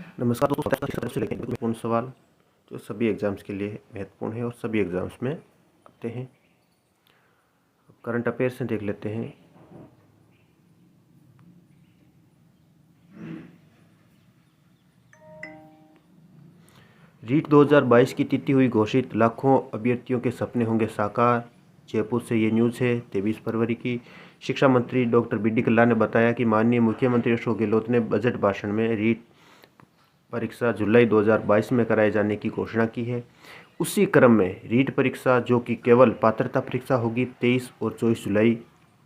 नमस्कार दोस्तों, सबसे लेकर महत्वपूर्ण सवाल जो सभी एग्जाम्स के लिए महत्वपूर्ण है और सभी एग्जाम्स में आते हैं। करंट अफेयर्स से देख लेते हैं। रीट 2022 की तिथि हुई घोषित, लाखों अभ्यर्थियों के सपने होंगे साकार। जयपुर से ये न्यूज़ है 23 फरवरी की। शिक्षा मंत्री डॉक्टर बी.डी. कल्ला ने बताया कि माननीय मुख्यमंत्री अशोक गहलोत ने बजट भाषण में रीट परीक्षा जुलाई 2022 में कराए जाने की घोषणा की है। उसी क्रम में रीट परीक्षा, जो कि केवल पात्रता परीक्षा होगी, 23 और 24 जुलाई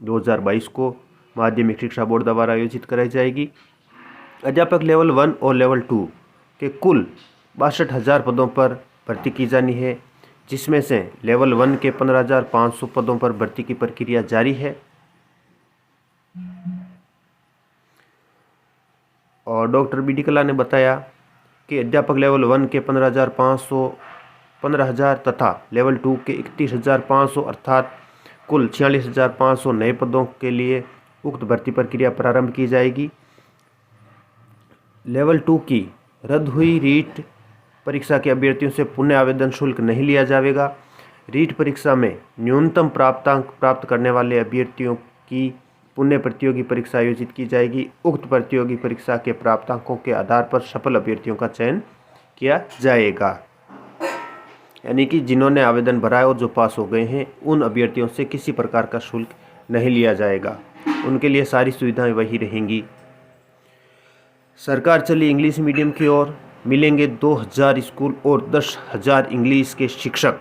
2022 को माध्यमिक शिक्षा बोर्ड द्वारा आयोजित कराई जाएगी। अध्यापक लेवल 1 और लेवल 2 के कुल 62,000 पदों पर भर्ती की जानी है, जिसमें से लेवल 1 के 15,500 पदों पर भर्ती की प्रक्रिया जारी है। और डॉक्टर बी.डी. कल्ला ने बताया कि अध्यापक लेवल 1 के 15,000 तथा लेवल 2 के 31,500 अर्थात कुल 46,500 नए पदों के लिए उक्त भर्ती प्रक्रिया प्रारंभ की जाएगी। लेवल 2 की रद्द हुई रीट परीक्षा के अभ्यर्थियों से पुनः आवेदन शुल्क नहीं लिया जाएगा। रीट परीक्षा में न्यूनतम प्राप्तांक प्राप्त करने वाले अभ्यर्थियों की पुनः प्रतियोगी परीक्षा आयोजित की जाएगी। उक्त प्रतियोगी परीक्षा के प्राप्तांकों के आधार पर सफल अभ्यर्थियों का चयन किया जाएगा। यानी कि जिन्होंने आवेदन भरा है और जो पास हो गए हैं, उन अभ्यर्थियों से किसी प्रकार का शुल्क नहीं लिया जाएगा। उनके लिए सारी सुविधाएं वही रहेंगी। सरकार चली इंग्लिश मीडियम की ओर, मिलेंगे 2,000 स्कूल और 10,000 इंग्लिश के शिक्षक।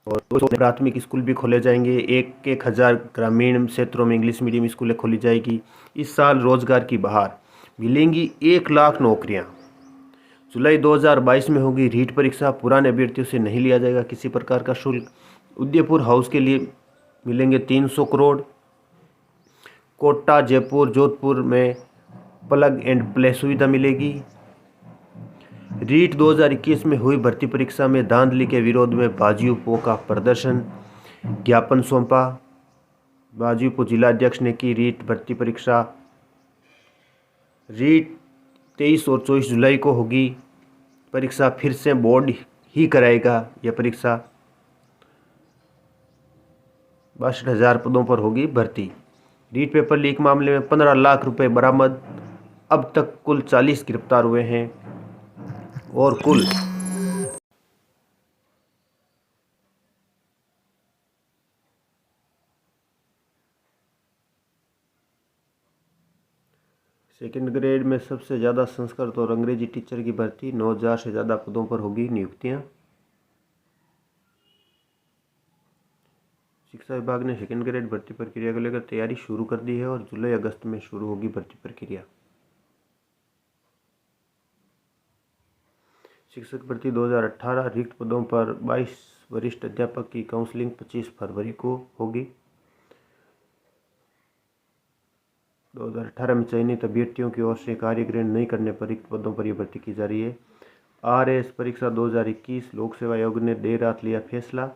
और प्राथमिक स्कूल भी खोले जाएंगे। 1,000 ग्रामीण क्षेत्रों में इंग्लिश मीडियम स्कूलें खोली जाएगी। इस साल रोजगार की बहार, मिलेंगी 1 लाख नौकरियां। जुलाई 2022 में होगी रीट परीक्षा, पुराने अभ्यर्थियों से नहीं लिया जाएगा किसी प्रकार का शुल्क। उदयपुर हाउस के लिए मिलेंगे 300 करोड़। कोटा, जयपुर, जोधपुर में प्लग एंड प्ले सुविधा मिलेगी। रीट 2021 में हुई भर्ती परीक्षा में धांधली के विरोध में बाजियों का प्रदर्शन, ज्ञापन सौंपा। बाजियों जिलाध्यक्ष ने की रीट भर्ती परीक्षा। रीट 23 और 24 जुलाई को होगी परीक्षा, फिर से बोर्ड ही कराएगा यह परीक्षा। 62,000 पदों पर होगी भर्ती। रीट पेपर लीक मामले में 15 लाख रुपए बरामद। अब तक कुल 40 गिरफ्तार हुए हैं और कुल सेकेंड ग्रेड में सबसे ज़्यादा संस्कृत और अंग्रेजी टीचर की भर्ती, 9,000 से ज़्यादा पदों पर होगी नियुक्तियां। शिक्षा विभाग ने सेकेंड ग्रेड भर्ती प्रक्रिया को लेकर तैयारी शुरू कर दी है और जुलाई अगस्त में शुरू होगी भर्ती प्रक्रिया। शिक्षक भर्ती 2018, रिक्त पदों पर 22 वरिष्ठ अध्यापक की काउंसलिंग 25 फरवरी को होगी। 2018 में चयनित अभ्यर्थियों की ओर से कार्य ग्रहण नहीं करने पर रिक्त पदों पर यह भर्ती की जा रही है। RS परीक्षा 2021, लोक सेवा आयोग ने देर रात लिया फैसला।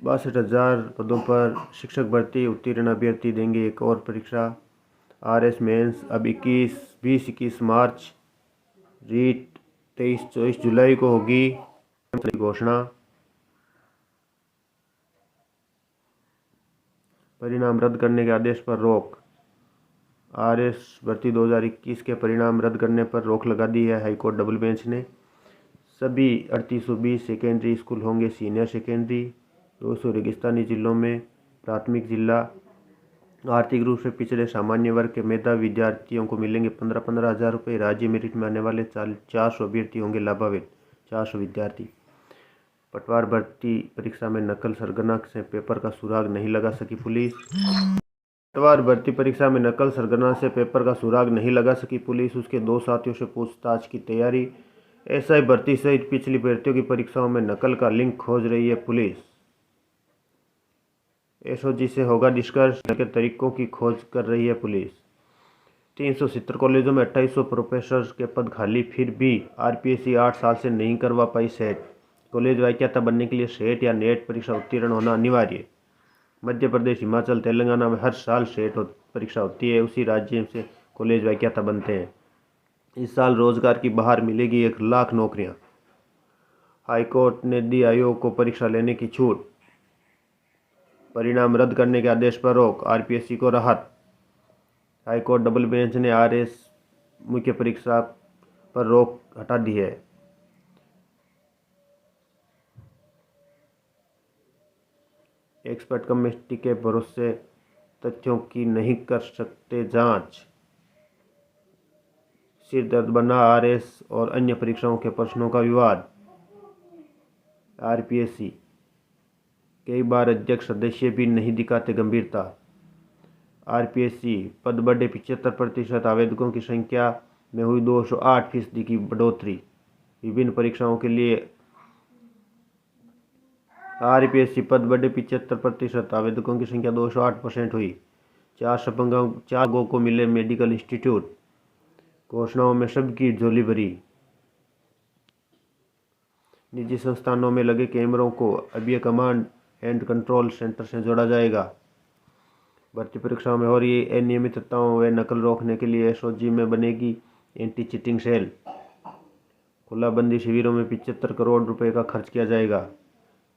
62,000 पदों पर शिक्षक भर्ती, उत्तीर्ण अभ्यर्थी देंगे एक और परीक्षा। RS मेंस अब 20-21 मार्च, रीट 23-24 जुलाई को होगी घोषणा। परिणाम रद्द करने के आदेश पर रोक। RS भर्ती 2021 के परिणाम रद्द करने पर रोक लगा दी है हाईकोर्ट डबल बेंच ने। सभी 3820 सेकेंडरी स्कूल होंगे सीनियर सेकेंडरी। 200 रेगिस्तानी जिलों में प्राथमिक जिला। आर्थिक रूप से पिछड़े सामान्य वर्ग के मेधावी विद्यार्थियों को मिलेंगे 15,000 रुपये। राज्य मेरिट में आने वाले 400 अभ्यर्थी होंगे लाभान्वित, 400 विद्यार्थी। पटवार भर्ती परीक्षा में नकल सरगना से पेपर का सुराग नहीं लगा सकी पुलिस। पटवार भर्ती परीक्षा में नकल सरगना से पेपर का सुराग नहीं लगा सकी पुलिस। उसके 2 साथियों से पूछताछ की तैयारी। SI भर्ती सहित पिछली भर्तियों की परीक्षाओं में नकल का लिंक खोज रही है पुलिस। SOG से होगा डिस्कस के तरीकों की खोज कर रही है पुलिस। 370 कॉलेजों में 2800 प्रोफेसर के पद खाली, फिर भी RPSC 8 साल से नहीं करवा पाई सेट। कॉलेज व्याख्याता बनने के लिए सेट या नेट परीक्षा उत्तीर्ण होना अनिवार्य। मध्य प्रदेश, हिमाचल, तेलंगाना में हर साल सेट परीक्षा होती है, उसी राज्य से कॉलेज व्याख्याता बनते हैं। इस साल रोजगार की बहार मिलेगी, 1,00,000 नौकरियां। हाईकोर्ट ने दी आयोग को परीक्षा लेने की छूट। परिणाम रद्द करने के आदेश पर रोक, आरपीएससी को राहत। हाईकोर्ट डबल बेंच ने आरएस मुख्य परीक्षा पर रोक हटा दी है। एक्सपर्ट कमेटी के भरोसे तथ्यों की नहीं कर सकते जांच। सिर दर्द बना आरएस और अन्य परीक्षाओं के प्रश्नों का विवाद। आरपीएससी कई बार अध्यक्ष सदस्य भी नहीं दिखाते गंभीरता। आरपीएससी पद बढ़े, 75% आवेदकों की संख्या में हुई 208% की बढ़ोतरी। विभिन्न परीक्षाओं के लिए आरपीएससी पद बढ़े, 75% आवेदकों की संख्या 208% हुई। 4 को मिले मेडिकल इंस्टीट्यूट। घोषणाओं में सबकी झोली भरी। निजी संस्थानों में लगे कैमरों को अब ये कमांड एंड कंट्रोल सेंटर से जोड़ा जाएगा। भर्ती परीक्षाओं में हो रही अनियमितताओं व नकल रोकने के लिए एसओजी में बनेगी एंटी चीटिंग सेल। खुलाबंदी शिविरों में 75 करोड़ रुपए का खर्च किया जाएगा।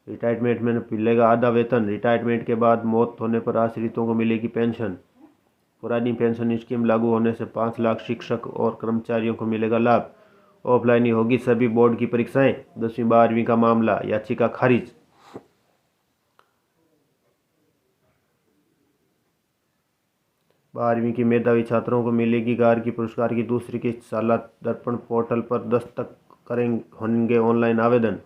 रिटायरमेंट में मिलेगा आधा वेतन। रिटायरमेंट के बाद मौत होने पर आश्रितों को मिलेगी पेंशन। पुरानी पेंशन स्कीम लागू होने से 5 लाख शिक्षक और कर्मचारियों को मिलेगा लाभ। ऑफलाइन ही होगी सभी बोर्ड की परीक्षाएं। 10वीं 12वीं का मामला, याचिका खारिज। बारहवीं की मेधावी छात्रों को मिलेगी गार्गी पुरस्कार की दूसरी किस्त। साला दर्पण पोर्टल पर दस्तक होंगे ऑनलाइन आवेदन।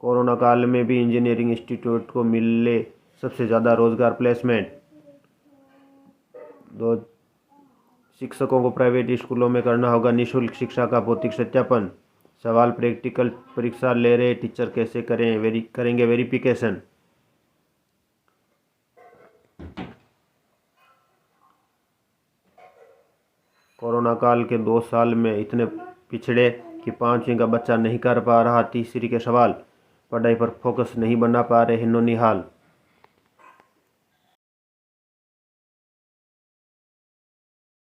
कोरोना काल में भी इंजीनियरिंग इंस्टीट्यूट को मिले सबसे ज़्यादा रोजगार प्लेसमेंट। शिक्षकों को प्राइवेट स्कूलों में करना होगा निःशुल्क शिक्षा का भौतिक सत्यापन। सवाल प्रैक्टिकल परीक्षा ले रहे टीचर कैसे करेंगे वेरिफिकेशन। कोरोना काल के 2 साल में इतने पिछड़े कि 5वीं का बच्चा नहीं कर पा रहा तीसरी के सवाल। पढ़ाई पर फोकस नहीं बना पा रहे नौनिहाल।